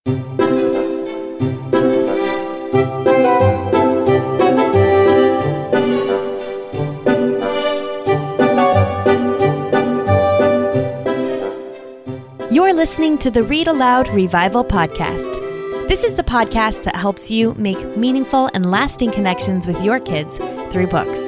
You're listening to the Read-Aloud Revival podcast. This is the podcast that helps you make meaningful and lasting connections with your kids through books.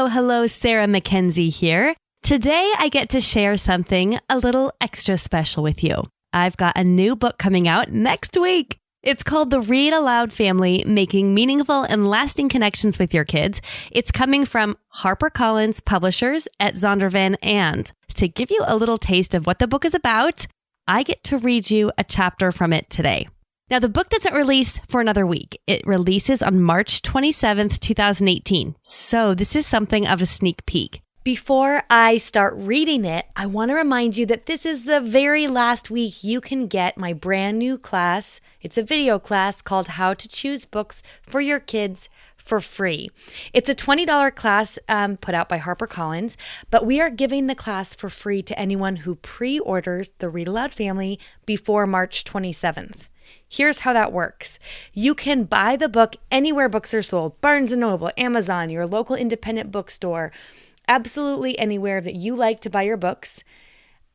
Hello, Sarah Mackenzie here. Today I get to share something a little extra special with you. I've got a new book coming out next week. It's called the Read-Aloud Family, Making Meaningful and Lasting Connections with Your Kids. It's coming from HarperCollins Publishers at Zondervan. And to give you a little taste of what the book is about, I get to read you a chapter from it today. Now, the book doesn't release for another week. It releases on March 27th, 2018. So this is something of a sneak peek. Before I start reading it, I want to remind you that this is the very last week you can get my brand new class. It's a video class called How to Choose Books for Your Kids for free. It's a $20 class put out by HarperCollins, but we are giving the class for free to anyone who pre-orders the Read-Aloud Family before March 27th. Here's how that works. You can buy the book anywhere books are sold, Barnes & Noble, Amazon, your local independent bookstore, absolutely anywhere that you like to buy your books.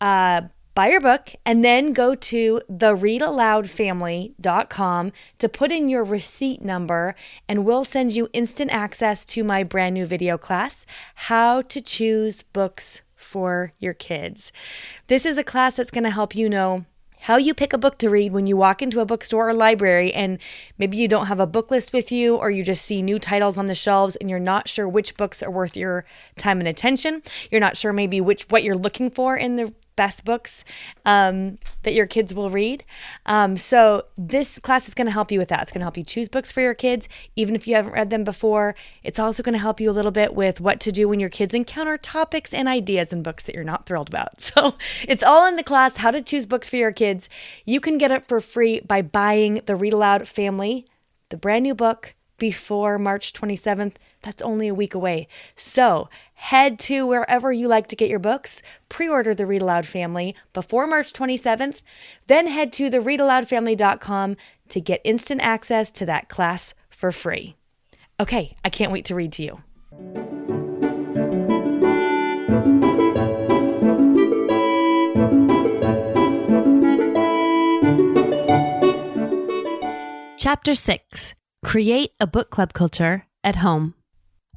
Buy your book and then go to the readaloudfamily.com to put in your receipt number, and we'll send you instant access to my brand new video class, How to Choose Books for Your Kids. This is a class that's going to help you know how you pick a book to read when you walk into a bookstore or library and maybe you don't have a book list with you, or you just see new titles on the shelves and you're not sure which books are worth your time and attention. You're not sure maybe what you're looking for in the best books that your kids will read. So this class is going to help you with that. It's going to help you choose books for your kids, even if you haven't read them before. It's also going to help you a little bit with what to do when your kids encounter topics and ideas in books that you're not thrilled about. So it's all in the class, How to Choose Books for Your Kids. You can get it for free by buying the Read-Aloud Family, the brand new book, before March 27th. That's only a week away. So head to wherever you like to get your books, pre-order the Read-Aloud Family before March 27th, then head to the readaloudfamily.com to get instant access to that class for free. Okay, I can't wait to read to you. Chapter 6. Create a book club culture at home.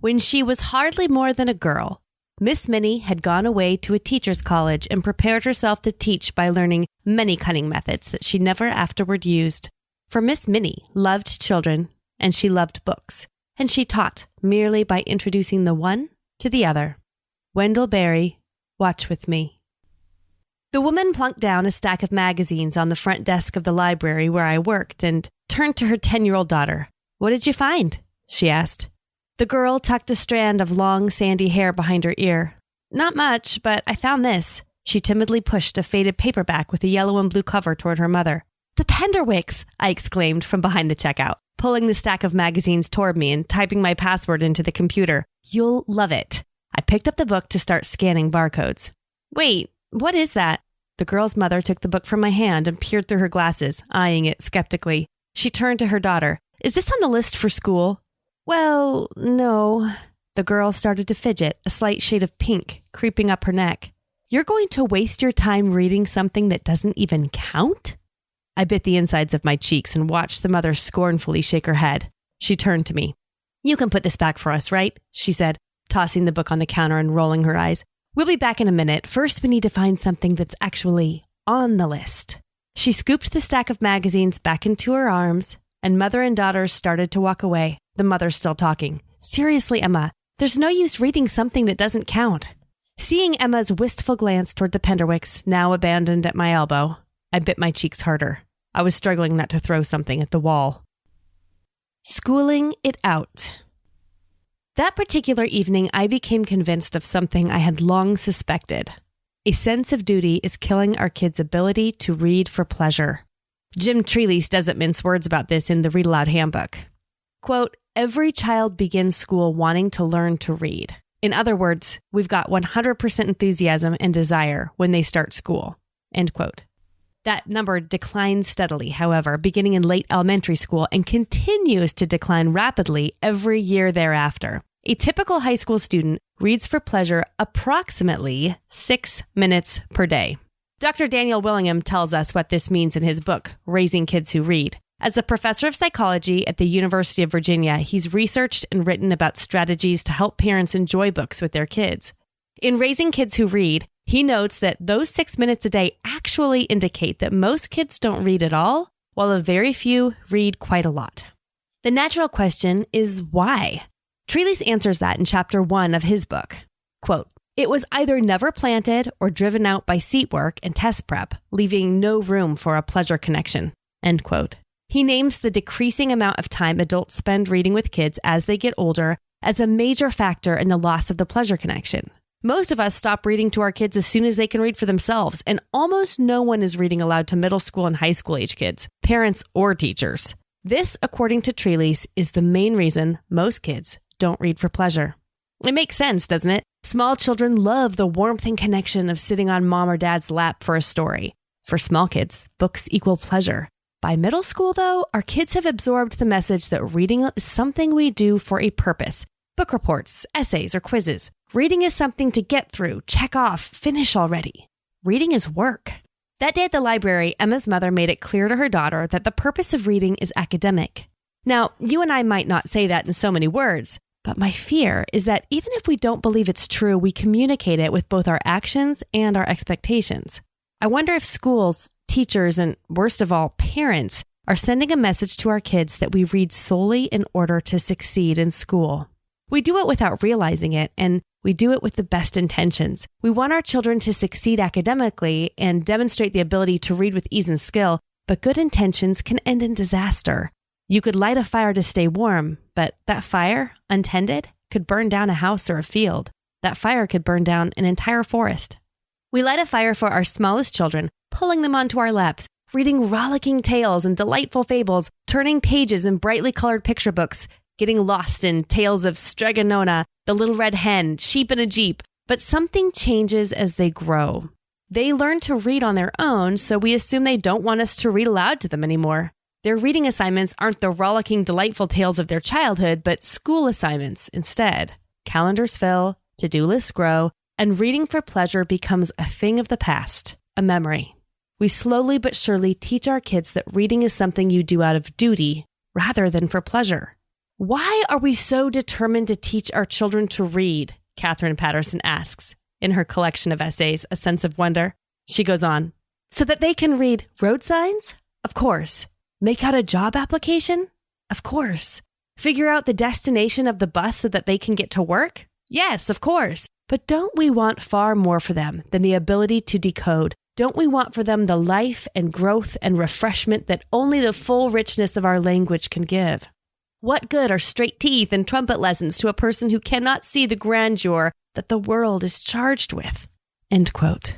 When she was hardly more than a girl, Miss Minnie had gone away to a teacher's college and prepared herself to teach by learning many cunning methods that she never afterward used. For Miss Minnie loved children and she loved books, and she taught merely by introducing the one to the other. Wendell Berry, watch with me. The woman plunked down a stack of magazines on the front desk of the library where I worked and turned to her 10-year-old daughter. "What did you find?" she asked. The girl tucked a strand of long, sandy hair behind her ear. "Not much, but I found this." She timidly pushed a faded paperback with a yellow and blue cover toward her mother. "The Penderwicks!" I exclaimed from behind the checkout, pulling the stack of magazines toward me and typing my password into the computer. "You'll love it." I picked up the book to start scanning barcodes. "Wait, what is that?" The girl's mother took the book from my hand and peered through her glasses, eyeing it skeptically. She turned to her daughter. "Is this on the list for school?" "Well, no." The girl started to fidget, a slight shade of pink creeping up her neck. "You're going to waste your time reading something that doesn't even count?" I bit the insides of my cheeks and watched the mother scornfully shake her head. She turned to me. "You can put this back for us, right?" she said, tossing the book on the counter and rolling her eyes. "We'll be back in a minute. First, we need to find something that's actually on the list." She scooped the stack of magazines back into her arms, and mother and daughter started to walk away, the mother still talking. "Seriously, Emma, there's no use reading something that doesn't count." Seeing Emma's wistful glance toward the Penderwicks, now abandoned at my elbow, I bit my cheeks harder. I was struggling not to throw something at the wall. Schooling it out. That particular evening, I became convinced of something I had long suspected. A sense of duty is killing our kids' ability to read for pleasure. Jim Trelease doesn't mince words about this in the Read-Aloud Handbook. Quote, "Every child begins school wanting to learn to read. In other words, we've got 100% enthusiasm and desire when they start school." End quote. That number declines steadily, however, beginning in late elementary school and continues to decline rapidly every year thereafter. A typical high school student reads for pleasure approximately 6 minutes per day. Dr. Daniel Willingham tells us what this means in his book, Raising Kids Who Read. As a professor of psychology at the University of Virginia, he's researched and written about strategies to help parents enjoy books with their kids. In Raising Kids Who Read, he notes that those 6 minutes a day actually indicate that most kids don't read at all, while a very few read quite a lot. The natural question is why? Trelease answers that in chapter 1 of his book. Quote, "It was either never planted or driven out by seat work and test prep, leaving no room for a pleasure connection." End quote. He names the decreasing amount of time adults spend reading with kids as they get older as a major factor in the loss of the pleasure connection. Most of us stop reading to our kids as soon as they can read for themselves, and almost no one is reading aloud to middle school and high school age kids, parents or teachers. This, according to Trelease, is the main reason most kids don't read for pleasure. It makes sense, doesn't it? Small children love the warmth and connection of sitting on mom or dad's lap for a story. For small kids, books equal pleasure. By middle school, though, our kids have absorbed the message that reading is something we do for a purpose. Book reports, essays, or quizzes. Reading is something to get through, check off, finish already. Reading is work. That day at the library, Emma's mother made it clear to her daughter that the purpose of reading is academic. Now, you and I might not say that in so many words, but my fear is that even if we don't believe it's true, we communicate it with both our actions and our expectations. I wonder if schools, teachers, and worst of all, parents are sending a message to our kids that we read solely in order to succeed in school. We do it without realizing it, and we do it with the best intentions. We want our children to succeed academically and demonstrate the ability to read with ease and skill, but good intentions can end in disaster. You could light a fire to stay warm, but that fire, untended, could burn down a house or a field. That fire could burn down an entire forest. We light a fire for our smallest children, pulling them onto our laps, reading rollicking tales and delightful fables, turning pages in brightly colored picture books, getting lost in tales of Stregonona, the little red hen, sheep in a jeep. But something changes as they grow. They learn to read on their own, so we assume they don't want us to read aloud to them anymore. Their reading assignments aren't the rollicking, delightful tales of their childhood, but school assignments instead. Calendars fill, to-do lists grow, and reading for pleasure becomes a thing of the past, a memory. We slowly but surely teach our kids that reading is something you do out of duty rather than for pleasure. Why are we so determined to teach our children to read? Catherine Patterson asks in her collection of essays, A Sense of Wonder. She goes on, so that they can read road signs? Of course. Make out a job application? Of course. Figure out the destination of the bus so that they can get to work? Yes, of course. But don't we want far more for them than the ability to decode? Don't we want for them the life and growth and refreshment that only the full richness of our language can give? What good are straight teeth and trumpet lessons to a person who cannot see the grandeur that the world is charged with? End quote.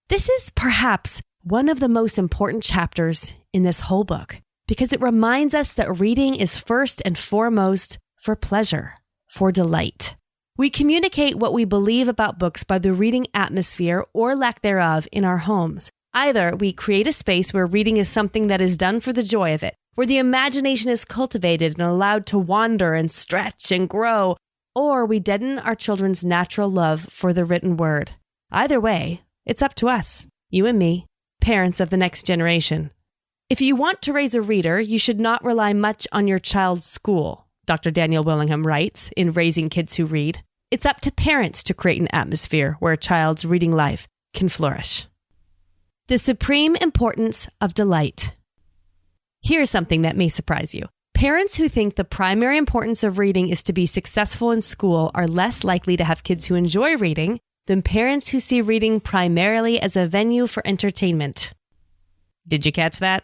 This is perhaps one of the most important chapters in this whole book because it reminds us that reading is first and foremost for pleasure, for delight. We communicate what we believe about books by the reading atmosphere or lack thereof in our homes. Either we create a space where reading is something that is done for the joy of it, where the imagination is cultivated and allowed to wander and stretch and grow, or we deaden our children's natural love for the written word. Either way, it's up to us, you and me, parents of the next generation. If you want to raise a reader, you should not rely much on your child's school, Dr. Daniel Willingham writes in Raising Kids Who Read. It's up to parents to create an atmosphere where a child's reading life can flourish. The supreme importance of delight. Here's something that may surprise you. Parents who think the primary importance of reading is to be successful in school are less likely to have kids who enjoy reading than parents who see reading primarily as a venue for entertainment. Did you catch that?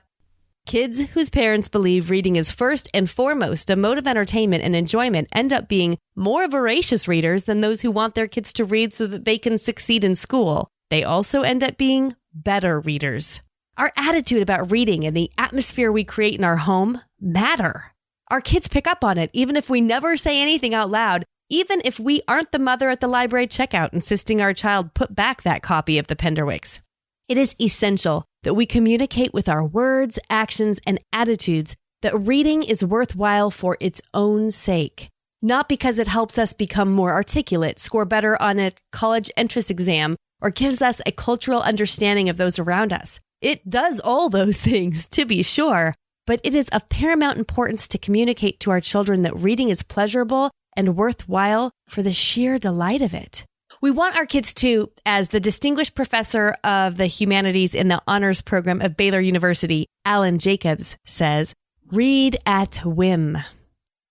Kids whose parents believe reading is first and foremost a mode of entertainment and enjoyment end up being more voracious readers than those who want their kids to read so that they can succeed in school. They also end up being better readers. Our attitude about reading and the atmosphere we create in our home matter. Our kids pick up on it, even if we never say anything out loud, even if we aren't the mother at the library checkout insisting our child put back that copy of the Penderwicks. It is essential that we communicate with our words, actions, and attitudes that reading is worthwhile for its own sake, not because it helps us become more articulate, score better on a college entrance exam, or gives us a cultural understanding of those around us. It does all those things, to be sure, but it is of paramount importance to communicate to our children that reading is pleasurable and worthwhile for the sheer delight of it. We want our kids to, as the distinguished professor of the humanities in the honors program of Baylor University, Alan Jacobs, says, read at whim.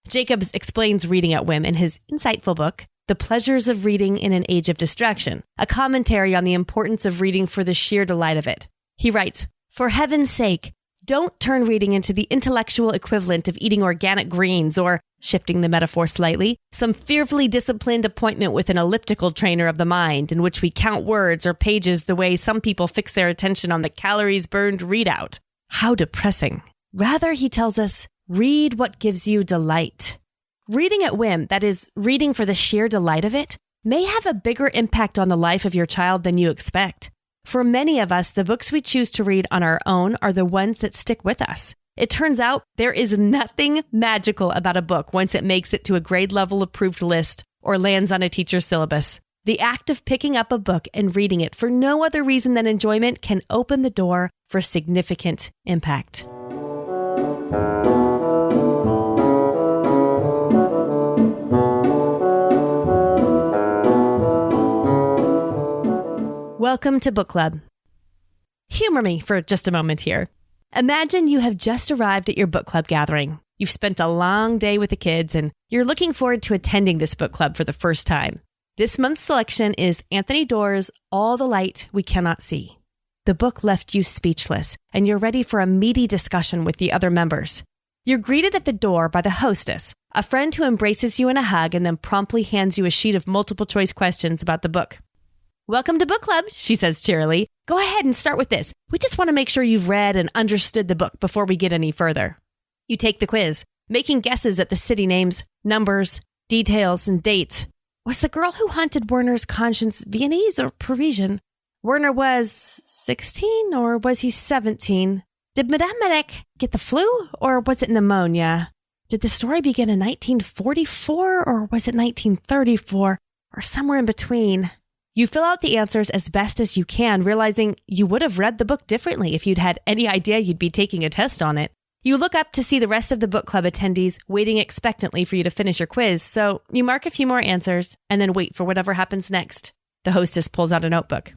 Jacobs explains reading at whim in his insightful book, The Pleasures of Reading in an Age of Distraction, a commentary on the importance of reading for the sheer delight of it. He writes, for heaven's sake, don't turn reading into the intellectual equivalent of eating organic greens or, shifting the metaphor slightly, some fearfully disciplined appointment with an elliptical trainer of the mind in which we count words or pages the way some people fix their attention on the calories burned readout. How depressing. Rather, he tells us, read what gives you delight. Reading at whim, that is, reading for the sheer delight of it, may have a bigger impact on the life of your child than you expect. For many of us, the books we choose to read on our own are the ones that stick with us. It turns out there is nothing magical about a book once it makes it to a grade level approved list or lands on a teacher's syllabus. The act of picking up a book and reading it for no other reason than enjoyment can open the door for significant impact. Welcome to Book Club. Humor me for just a moment here. Imagine you have just arrived at your book club gathering. You've spent a long day with the kids and you're looking forward to attending this book club for the first time. This month's selection is Anthony Doerr's All the Light We Cannot See. The book left you speechless and you're ready for a meaty discussion with the other members. You're greeted at the door by the hostess, a friend who embraces you in a hug and then promptly hands you a sheet of multiple choice questions about the book. Welcome to book club, she says cheerily. Go ahead and start with this. We just want to make sure you've read and understood the book before we get any further. You take the quiz, making guesses at the city names, numbers, details, and dates. Was the girl who haunted Werner's conscience Viennese or Parisian? Werner was 16 or was he 17? Did Madame Madec get the flu or was it pneumonia? Did the story begin in 1944 or was it 1934 or somewhere in between? You fill out the answers as best as you can, realizing you would have read the book differently if you'd had any idea you'd be taking a test on it. You look up to see the rest of the book club attendees waiting expectantly for you to finish your quiz, so you mark a few more answers and then wait for whatever happens next. The hostess pulls out a notebook.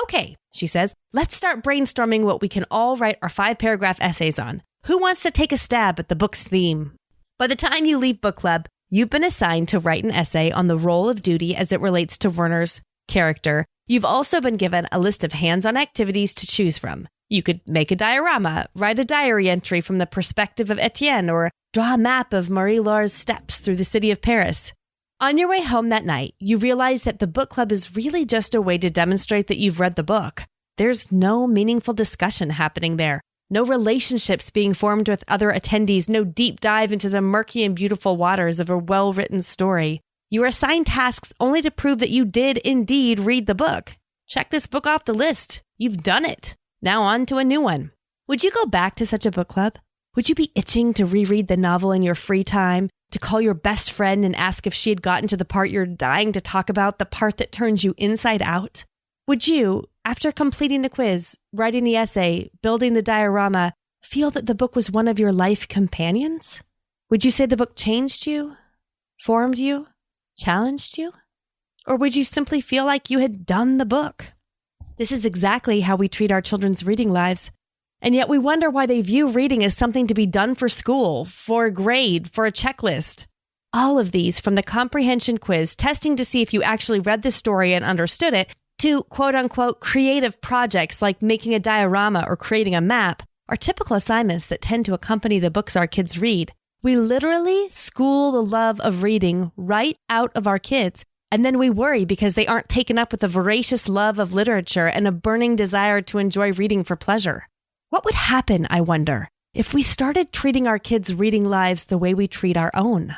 Okay, she says, let's start brainstorming what we can all write our 5-paragraph essays on. Who wants to take a stab at the book's theme? By the time you leave book club, you've been assigned to write an essay on the role of duty as it relates to Werner's character. You've also been given a list of hands-on activities to choose from. You could make a diorama, write a diary entry from the perspective of Etienne, or draw a map of Marie-Laure's steps through the city of Paris. On your way home that night, you realize that the book club is really just a way to demonstrate that you've read the book. There's no meaningful discussion happening there, no relationships being formed with other attendees, no deep dive into the murky and beautiful waters of a well-written story. You are assigned tasks only to prove that you did indeed read the book. Check this book off the list. You've done it. Now on to a new one. Would you go back to such a book club? Would you be itching to reread the novel in your free time, to call your best friend and ask if she had gotten to the part you're dying to talk about, the part that turns you inside out? Would you, after completing the quiz, writing the essay, building the diorama, feel that the book was one of your life companions? Would you say the book changed you, formed you, challenged you? Or would you simply feel like you had done the book? This is exactly how we treat our children's reading lives. And yet we wonder why they view reading as something to be done for school, for a grade, for a checklist. All of these, from the comprehension quiz, testing to see if you actually read the story and understood it, to quote-unquote creative projects like making a diorama or creating a map, are typical assignments that tend to accompany the books our kids read. We literally school the love of reading right out of our kids, and then we worry because they aren't taken up with a voracious love of literature and a burning desire to enjoy reading for pleasure. What would happen, I wonder, if we started treating our kids' reading lives the way we treat our own?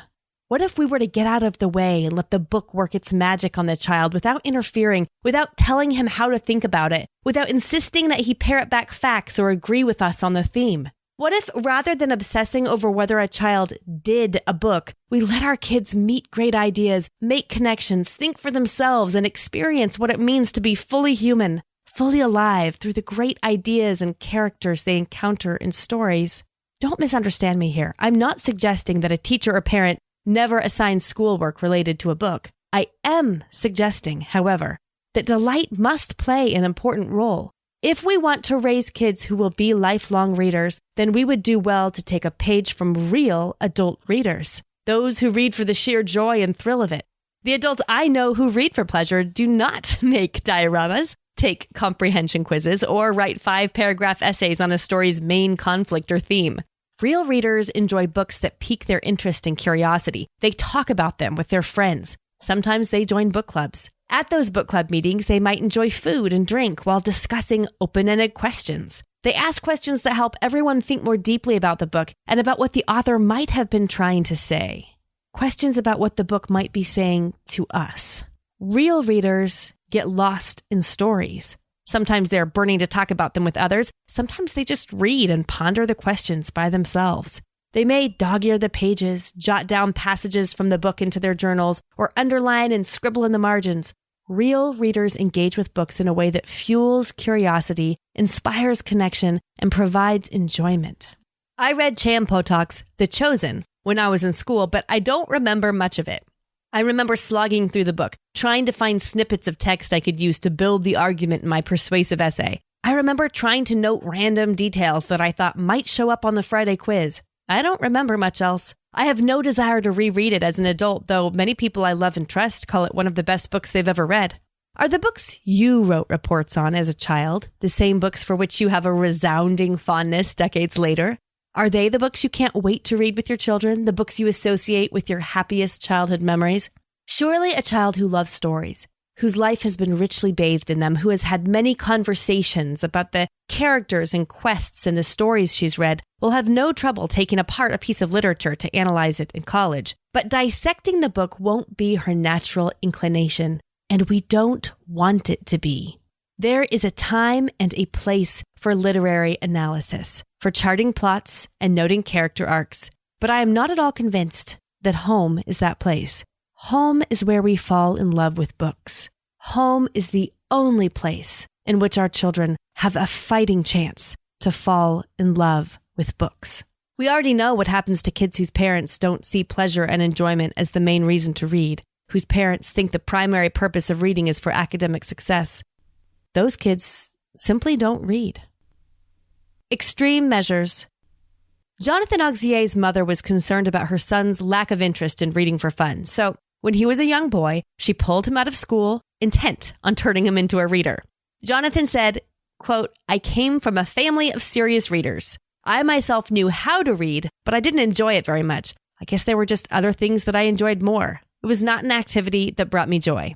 What if we were to get out of the way and let the book work its magic on the child without interfering, without telling him how to think about it, without insisting that he parrot back facts or agree with us on the theme? What if, rather than obsessing over whether a child did a book, we let our kids meet great ideas, make connections, think for themselves, and experience what it means to be fully human, fully alive through the great ideas and characters they encounter in stories? Don't misunderstand me here. I'm not suggesting that a teacher or parent never assigns schoolwork related to a book. I am suggesting, however, that delight must play an important role. If we want to raise kids who will be lifelong readers, then we would do well to take a page from real adult readers, those who read for the sheer joy and thrill of it. The adults I know who read for pleasure do not make dioramas, take comprehension quizzes, or write 5-paragraph essays on a story's main conflict or theme. Real readers enjoy books that pique their interest and curiosity. They talk about them with their friends. Sometimes they join book clubs. At those book club meetings, they might enjoy food and drink while discussing open-ended questions. They ask questions that help everyone think more deeply about the book and about what the author might have been trying to say. Questions about what the book might be saying to us. Real readers get lost in stories. Sometimes they're burning to talk about them with others. Sometimes they just read and ponder the questions by themselves. They may dog-ear the pages, jot down passages from the book into their journals, or underline and scribble in the margins. Real readers engage with books in a way that fuels curiosity, inspires connection, and provides enjoyment. I read Chan Potok's The Chosen when I was in school, but I don't remember much of it. I remember slogging through the book, trying to find snippets of text I could use to build the argument in my persuasive essay. I remember trying to note random details that I thought might show up on the Friday quiz. I don't remember much else. I have no desire to reread it as an adult, though many people I love and trust call it one of the best books they've ever read. Are the books you wrote reports on as a child the same books for which you have a resounding fondness decades later? Are they the books you can't wait to read with your children, the books you associate with your happiest childhood memories? Surely a child who loves stories, whose life has been richly bathed in them, who has had many conversations about the characters and quests in the stories she's read, will have no trouble taking apart a piece of literature to analyze it in college. But dissecting the book won't be her natural inclination, and we don't want it to be. There is a time and a place for literary analysis, for charting plots and noting character arcs, but I am not at all convinced that home is that place. Home is where we fall in love with books. Home is the only place in which our children have a fighting chance to fall in love with books. We already know what happens to kids whose parents don't see pleasure and enjoyment as the main reason to read, whose parents think the primary purpose of reading is for academic success. Those kids simply don't read. Extreme measures. Jonathan Auxier's mother was concerned about her son's lack of interest in reading for fun. So when he was a young boy, she pulled him out of school, intent on turning him into a reader. Jonathan said, quote, "I came from a family of serious readers. I myself knew how to read, but I didn't enjoy it very much. I guess there were just other things that I enjoyed more. It was not an activity that brought me joy."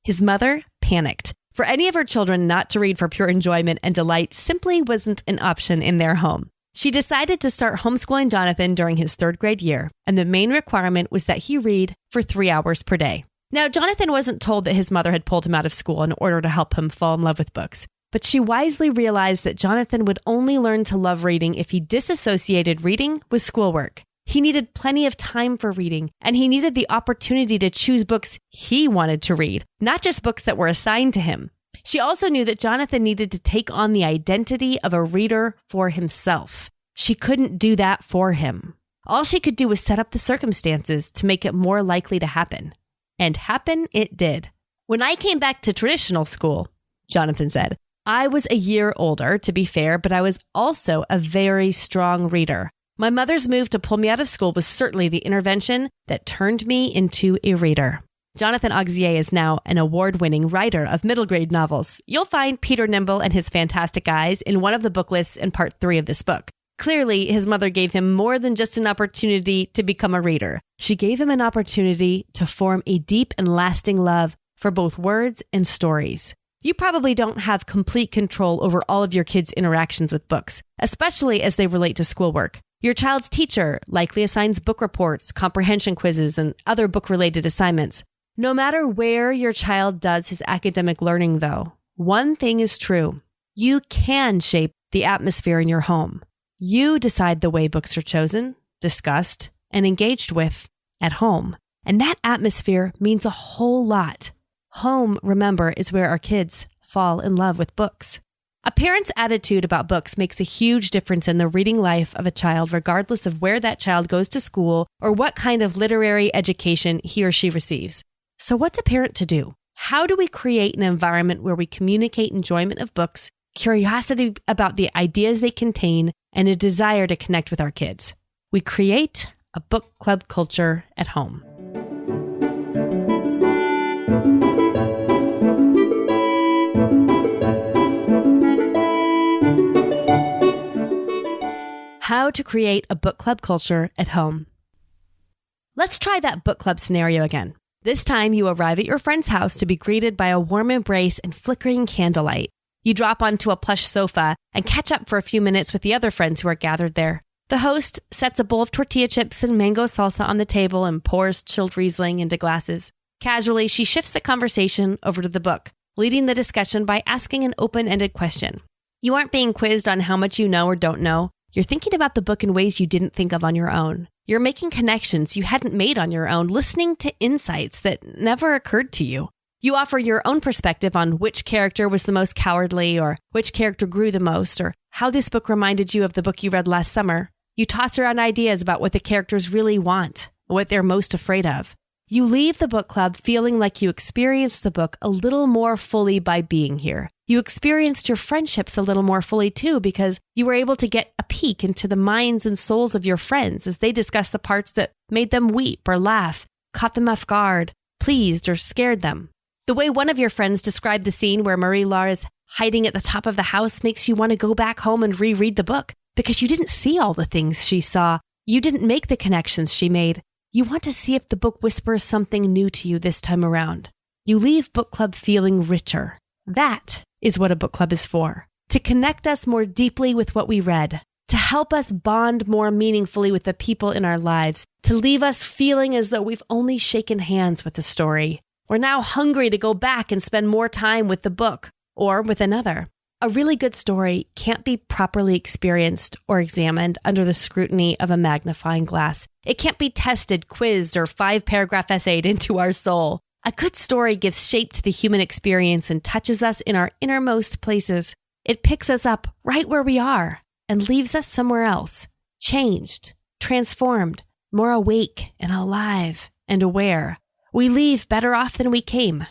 His mother panicked. For any of her children not to read for pure enjoyment and delight simply wasn't an option in their home. She decided to start homeschooling Jonathan during his 3rd grade year, and the main requirement was that he read for 3 hours per day. Now, Jonathan wasn't told that his mother had pulled him out of school in order to help him fall in love with books, but she wisely realized that Jonathan would only learn to love reading if he disassociated reading with schoolwork. He needed plenty of time for reading, and he needed the opportunity to choose books he wanted to read, not just books that were assigned to him. She also knew that Jonathan needed to take on the identity of a reader for himself. She couldn't do that for him. All she could do was set up the circumstances to make it more likely to happen. And happen it did. "When I came back to traditional school," Jonathan said, "I was a year older, to be fair, but I was also a very strong reader. My mother's move to pull me out of school was certainly the intervention that turned me into a reader." Jonathan Auxier is now an award-winning writer of middle grade novels. You'll find Peter Nimble and His Fantastic Eyes in one of the book lists in part 3 of this book. Clearly, his mother gave him more than just an opportunity to become a reader. She gave him an opportunity to form a deep and lasting love for both words and stories. You probably don't have complete control over all of your kids' interactions with books, especially as they relate to schoolwork. Your child's teacher likely assigns book reports, comprehension quizzes, and other book-related assignments. No matter where your child does his academic learning, though, one thing is true. You can shape the atmosphere in your home. You decide the way books are chosen, discussed, and engaged with at home. And that atmosphere means a whole lot. Home, remember, is where our kids fall in love with books. A parent's attitude about books makes a huge difference in the reading life of a child, regardless of where that child goes to school or what kind of literary education he or she receives. So what's a parent to do? How do we create an environment where we communicate enjoyment of books, curiosity about the ideas they contain, and a desire to connect with our kids? We create a book club culture at home. How to create a book club culture at home. Let's try that book club scenario again. This time you arrive at your friend's house to be greeted by a warm embrace and flickering candlelight. You drop onto a plush sofa and catch up for a few minutes with the other friends who are gathered there. The host sets a bowl of tortilla chips and mango salsa on the table and pours chilled Riesling into glasses. Casually, she shifts the conversation over to the book, leading the discussion by asking an open-ended question. You aren't being quizzed on how much you know or don't know. You're thinking about the book in ways you didn't think of on your own. You're making connections you hadn't made on your own, listening to insights that never occurred to you. You offer your own perspective on which character was the most cowardly, or which character grew the most, or how this book reminded you of the book you read last summer. You toss around ideas about what the characters really want, what they're most afraid of. You leave the book club feeling like you experienced the book a little more fully by being here. You experienced your friendships a little more fully too, because you were able to get a peek into the minds and souls of your friends as they discussed the parts that made them weep or laugh, caught them off guard, pleased or scared them. The way one of your friends described the scene where Marie-Laure is hiding at the top of the house makes you want to go back home and reread the book, because you didn't see all the things she saw. You didn't make the connections she made. You want to see if the book whispers something new to you this time around. You leave book club feeling richer. That is what a book club is for. To connect us more deeply with what we read. To help us bond more meaningfully with the people in our lives. To leave us feeling as though we've only shaken hands with the story. We're now hungry to go back and spend more time with the book or with another. A really good story can't be properly experienced or examined under the scrutiny of a magnifying glass. It can't be tested, quizzed, or 5-paragraph essayed into our soul. A good story gives shape to the human experience and touches us in our innermost places. It picks us up right where we are and leaves us somewhere else, changed, transformed, more awake and alive and aware. We leave better off than we came,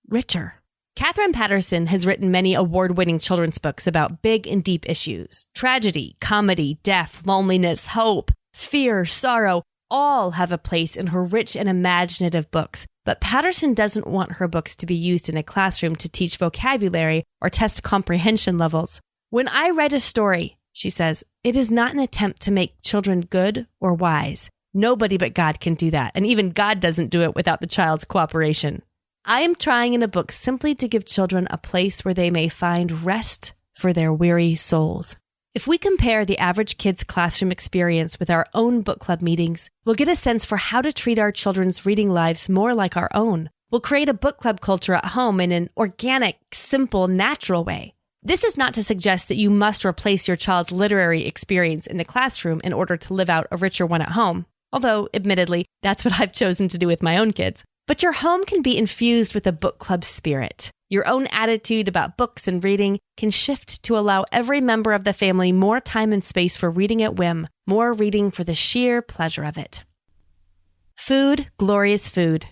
richer. Katherine Paterson has written many award-winning children's books about big and deep issues. Tragedy, comedy, death, loneliness, hope, fear, sorrow, all have a place in her rich and imaginative books. But Paterson doesn't want her books to be used in a classroom to teach vocabulary or test comprehension levels. When I write a story, she says, it is not an attempt to make children good or wise. Nobody but God can do that, and even God doesn't do it without the child's cooperation. I am trying in a book simply to give children a place where they may find rest for their weary souls. If we compare the average kid's classroom experience with our own book club meetings, we'll get a sense for how to treat our children's reading lives more like our own. We'll create a book club culture at home in an organic, simple, natural way. This is not to suggest that you must replace your child's literary experience in the classroom in order to live out a richer one at home. Although, admittedly, that's what I've chosen to do with my own kids. But your home can be infused with a book club spirit. Your own attitude about books and reading can shift to allow every member of the family more time and space for reading at whim, more reading for the sheer pleasure of it. Food, glorious food.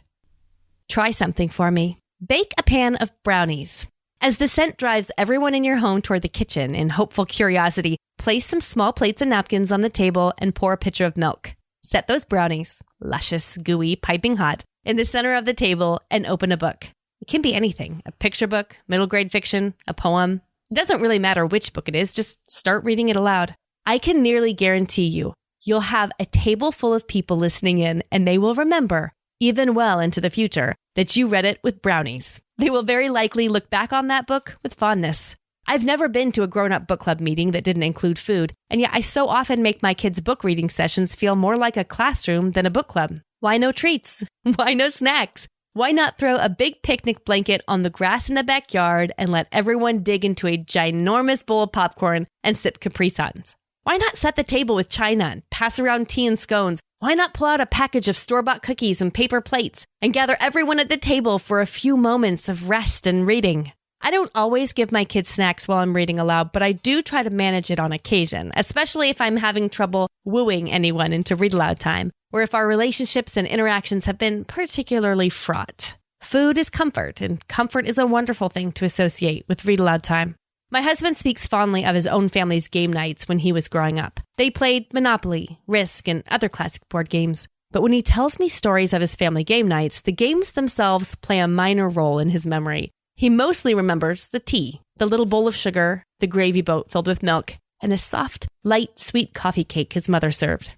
Try something for me. Bake a pan of brownies. As the scent drives everyone in your home toward the kitchen in hopeful curiosity, place some small plates and napkins on the table and pour a pitcher of milk. Set those brownies, luscious, gooey, piping hot, in the center of the table and open a book. It can be anything, a picture book, middle grade fiction, a poem. It doesn't really matter which book it is, just start reading it aloud. I can nearly guarantee you'll have a table full of people listening in, and they will remember, even well into the future, that you read it with brownies. They will very likely look back on that book with fondness. I've never been to a grown-up book club meeting that didn't include food, and yet I so often make my kids' book reading sessions feel more like a classroom than a book club. Why no treats? Why no snacks? Why not throw a big picnic blanket on the grass in the backyard and let everyone dig into a ginormous bowl of popcorn and sip Capri Suns? Why not set the table with china and pass around tea and scones? Why not pull out a package of store-bought cookies and paper plates and gather everyone at the table for a few moments of rest and reading? I don't always give my kids snacks while I'm reading aloud, but I do try to manage it on occasion, especially if I'm having trouble wooing anyone into read-aloud time, or if our relationships and interactions have been particularly fraught. Food is comfort, and comfort is a wonderful thing to associate with read-aloud time. My husband speaks fondly of his own family's game nights when he was growing up. They played Monopoly, Risk, and other classic board games. But when he tells me stories of his family game nights, the games themselves play a minor role in his memory. He mostly remembers the tea, the little bowl of sugar, the gravy boat filled with milk, and the soft, light, sweet coffee cake his mother served.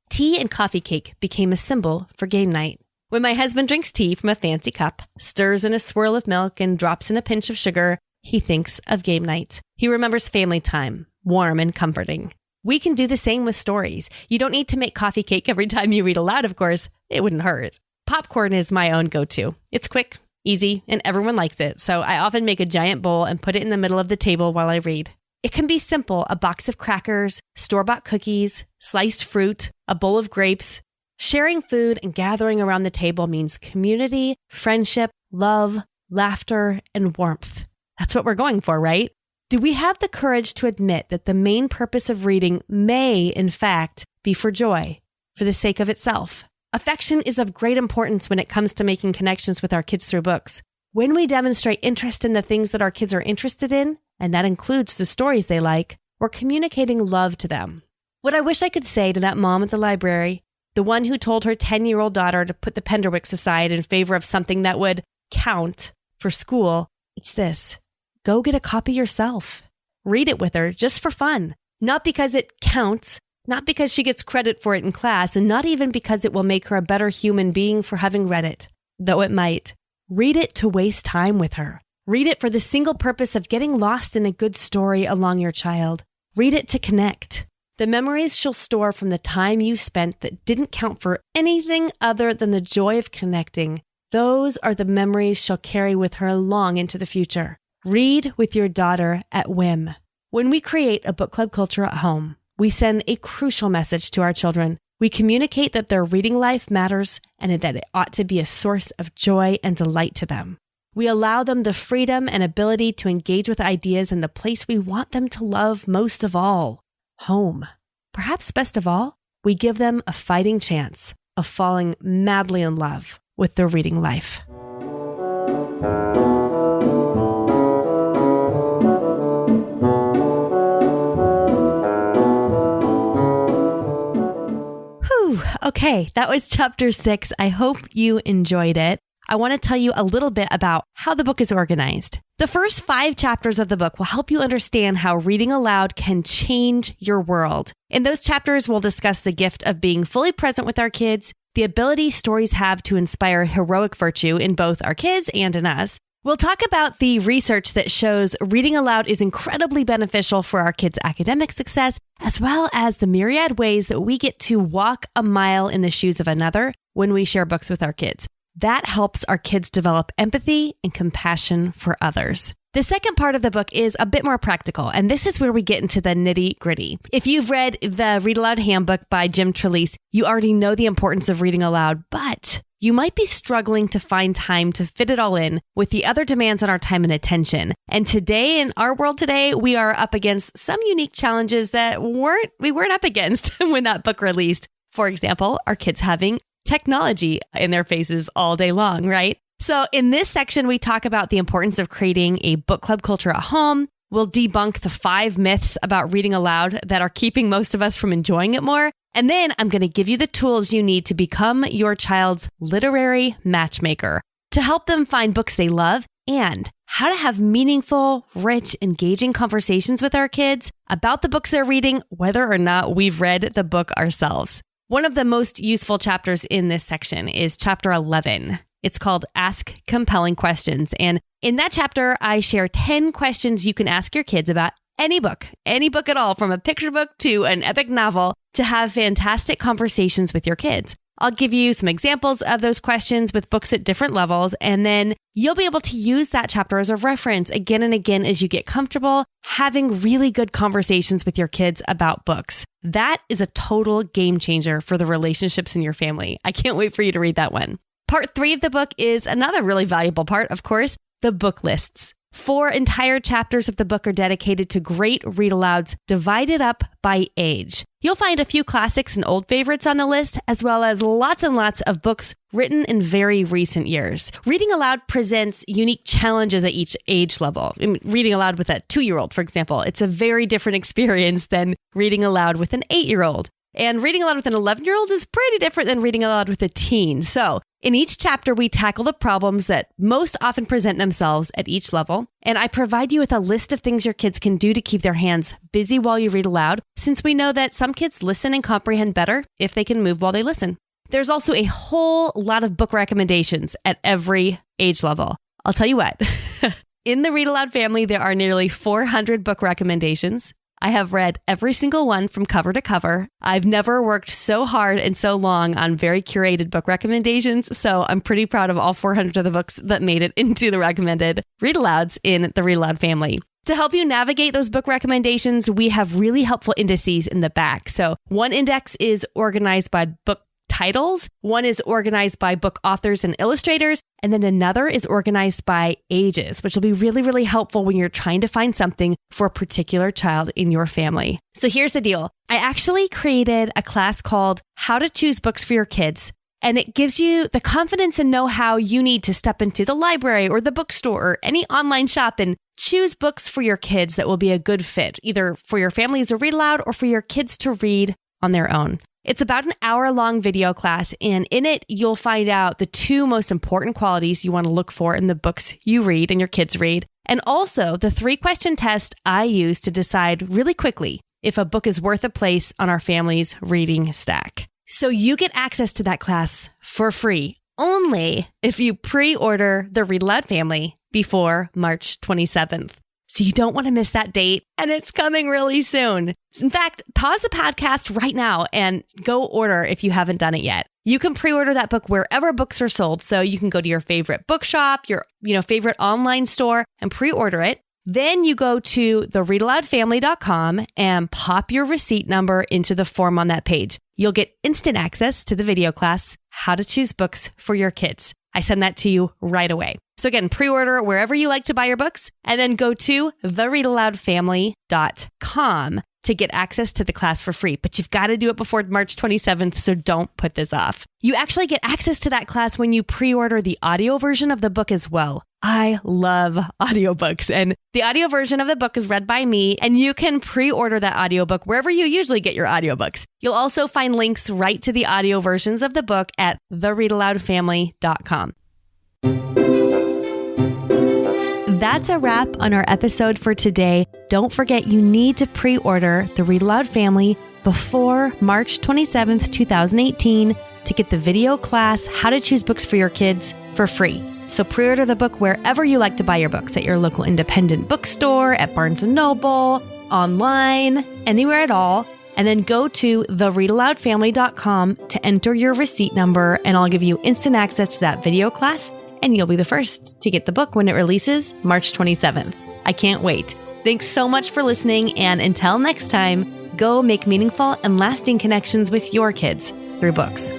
Tea and coffee cake became a symbol for game night. When my husband drinks tea from a fancy cup, stirs in a swirl of milk, and drops in a pinch of sugar, he thinks of game night. He remembers family time, warm and comforting. We can do the same with stories. You don't need to make coffee cake every time you read aloud, of course. It wouldn't hurt. Popcorn is my own go-to. It's quick, easy, and everyone likes it, so I often make a giant bowl and put it in the middle of the table while I read. It can be simple: a box of crackers, store-bought cookies, sliced fruit, a bowl of grapes. Sharing food and gathering around the table means community, friendship, love, laughter, and warmth. That's what we're going for, right? Do we have the courage to admit that the main purpose of reading may, in fact, be for joy, for the sake of itself? Affection is of great importance when it comes to making connections with our kids through books. When we demonstrate interest in the things that our kids are interested in, and that includes the stories they like, we're communicating love to them. What I wish I could say to that mom at the library, the one who told her 10-year-old daughter to put the Penderwicks aside in favor of something that would count for school, it's this: go get a copy yourself. Read it with her just for fun. Not because it counts, not because she gets credit for it in class, and not even because it will make her a better human being for having read it, though it might. Read it to waste time with her. Read it for the single purpose of getting lost in a good story along your child. Read it to connect. The memories she'll store from the time you spent that didn't count for anything other than the joy of connecting, those are the memories she'll carry with her long into the future. Read with your daughter at whim. When we create a book club culture at home, we send a crucial message to our children. We communicate that their reading life matters and that it ought to be a source of joy and delight to them. We allow them the freedom and ability to engage with ideas in the place we want them to love most of all, home. Perhaps best of all, we give them a fighting chance of falling madly in love with their reading life. Okay, that was chapter 6. I hope you enjoyed it. I want to tell you a little bit about how the book is organized. The first 5 chapters of the book will help you understand how reading aloud can change your world. In those chapters, we'll discuss the gift of being fully present with our kids, the ability stories have to inspire heroic virtue in both our kids and in us. We'll talk about the research that shows reading aloud is incredibly beneficial for our kids' academic success, as well as the myriad ways that we get to walk a mile in the shoes of another when we share books with our kids. That helps our kids develop empathy and compassion for others. The second part of the book is a bit more practical, and this is where we get into the nitty-gritty. If you've read the Read-Aloud Handbook by Jim Trelease, you already know the importance of reading aloud, but you might be struggling to find time to fit it all in with the other demands on our time and attention. And today, in our world today, we are up against some unique challenges that we weren't up against when that book released. For example, our kids having technology in their faces all day long, right? So in this section, we talk about the importance of creating a book club culture at home. We'll debunk the 5 myths about reading aloud that are keeping most of us from enjoying it more. And then I'm going to give you the tools you need to become your child's literary matchmaker to help them find books they love and how to have meaningful, rich, engaging conversations with our kids about the books they're reading, whether or not we've read the book ourselves. One of the most useful chapters in this section is chapter 11, It's called Ask Compelling Questions. And in that chapter, I share 10 questions you can ask your kids about any book at all, from a picture book to an epic novel, to have fantastic conversations with your kids. I'll give you some examples of those questions with books at different levels, and then you'll be able to use that chapter as a reference again and again as you get comfortable having really good conversations with your kids about books. That is a total game changer for the relationships in your family. I can't wait for you to read that one. Part 3 of the book is another really valuable part, of course, the book lists. 4 entire chapters of the book are dedicated to great read-alouds divided up by age. You'll find a few classics and old favorites on the list, as well as lots and lots of books written in very recent years. Reading aloud presents unique challenges at each age level. Reading aloud with a 2-year-old, for example, it's a very different experience than reading aloud with an 8-year-old. And reading aloud with an 11-year-old is pretty different than reading aloud with a teen. So in each chapter, we tackle the problems that most often present themselves at each level. And I provide you with a list of things your kids can do to keep their hands busy while you read aloud, since we know that some kids listen and comprehend better if they can move while they listen. There's also a whole lot of book recommendations at every age level. I'll tell you what, in the Read-Aloud family, there are nearly 400 book recommendations. I have read every single one from cover to cover. I've never worked so hard and so long on very curated book recommendations, so I'm pretty proud of all 400 of the books that made it into the recommended read-alouds in the Read-Aloud family. To help you navigate those book recommendations, we have really helpful indices in the back. So one index is organized by book titles, one is organized by book authors and illustrators, and then another is organized by ages, which will be really, really helpful when you're trying to find something for a particular child in your family. So here's the deal. I actually created a class called How to Choose Books for Your Kids, and it gives you the confidence and know-how you need to step into the library or the bookstore or any online shop and choose books for your kids that will be a good fit, either for your family as a read aloud or for your kids to read on their own. It's about an hour-long video class, and in it, you'll find out the 2 most important qualities you want to look for in the books you read and your kids read, and also the 3-question test I use to decide really quickly if a book is worth a place on our family's reading stack. So you get access to that class for free, only if you pre-order the Read-Aloud family before March 27th. So you don't want to miss that date, and it's coming really soon. In fact, pause the podcast right now and go order if you haven't done it yet. You can pre-order that book wherever books are sold. So you can go to your favorite bookshop, your favorite online store, and pre-order it. Then you go to the readaloudfamily.com and pop your receipt number into the form on that page. You'll get instant access to the video class, How to Choose Books for Your Kids. I send that to you right away. So again, pre-order wherever you like to buy your books, and then go to thereadaloudfamily.com to get access to the class for free. But you've got to do it before March 27th, so don't put this off. You actually get access to that class when you pre-order the audio version of the book as well. I love audiobooks, and the audio version of the book is read by me, and you can pre-order that audiobook wherever you usually get your audiobooks. You'll also find links right to the audio versions of the book at thereadaloudfamily.com. That's a wrap on our episode for today. Don't forget, you need to pre-order the Read-Aloud family before March 27th, 2018 to get the video class, How to Choose Books for Your Kids, for free. So pre-order the book wherever you like to buy your books, at your local independent bookstore, at Barnes & Noble, online, anywhere at all. And then go to thereadaloudfamily.com to enter your receipt number, and I'll give you instant access to that video class, and you'll be the first to get the book when it releases March 27th. I can't wait. Thanks so much for listening, and until next time, go make meaningful and lasting connections with your kids through books.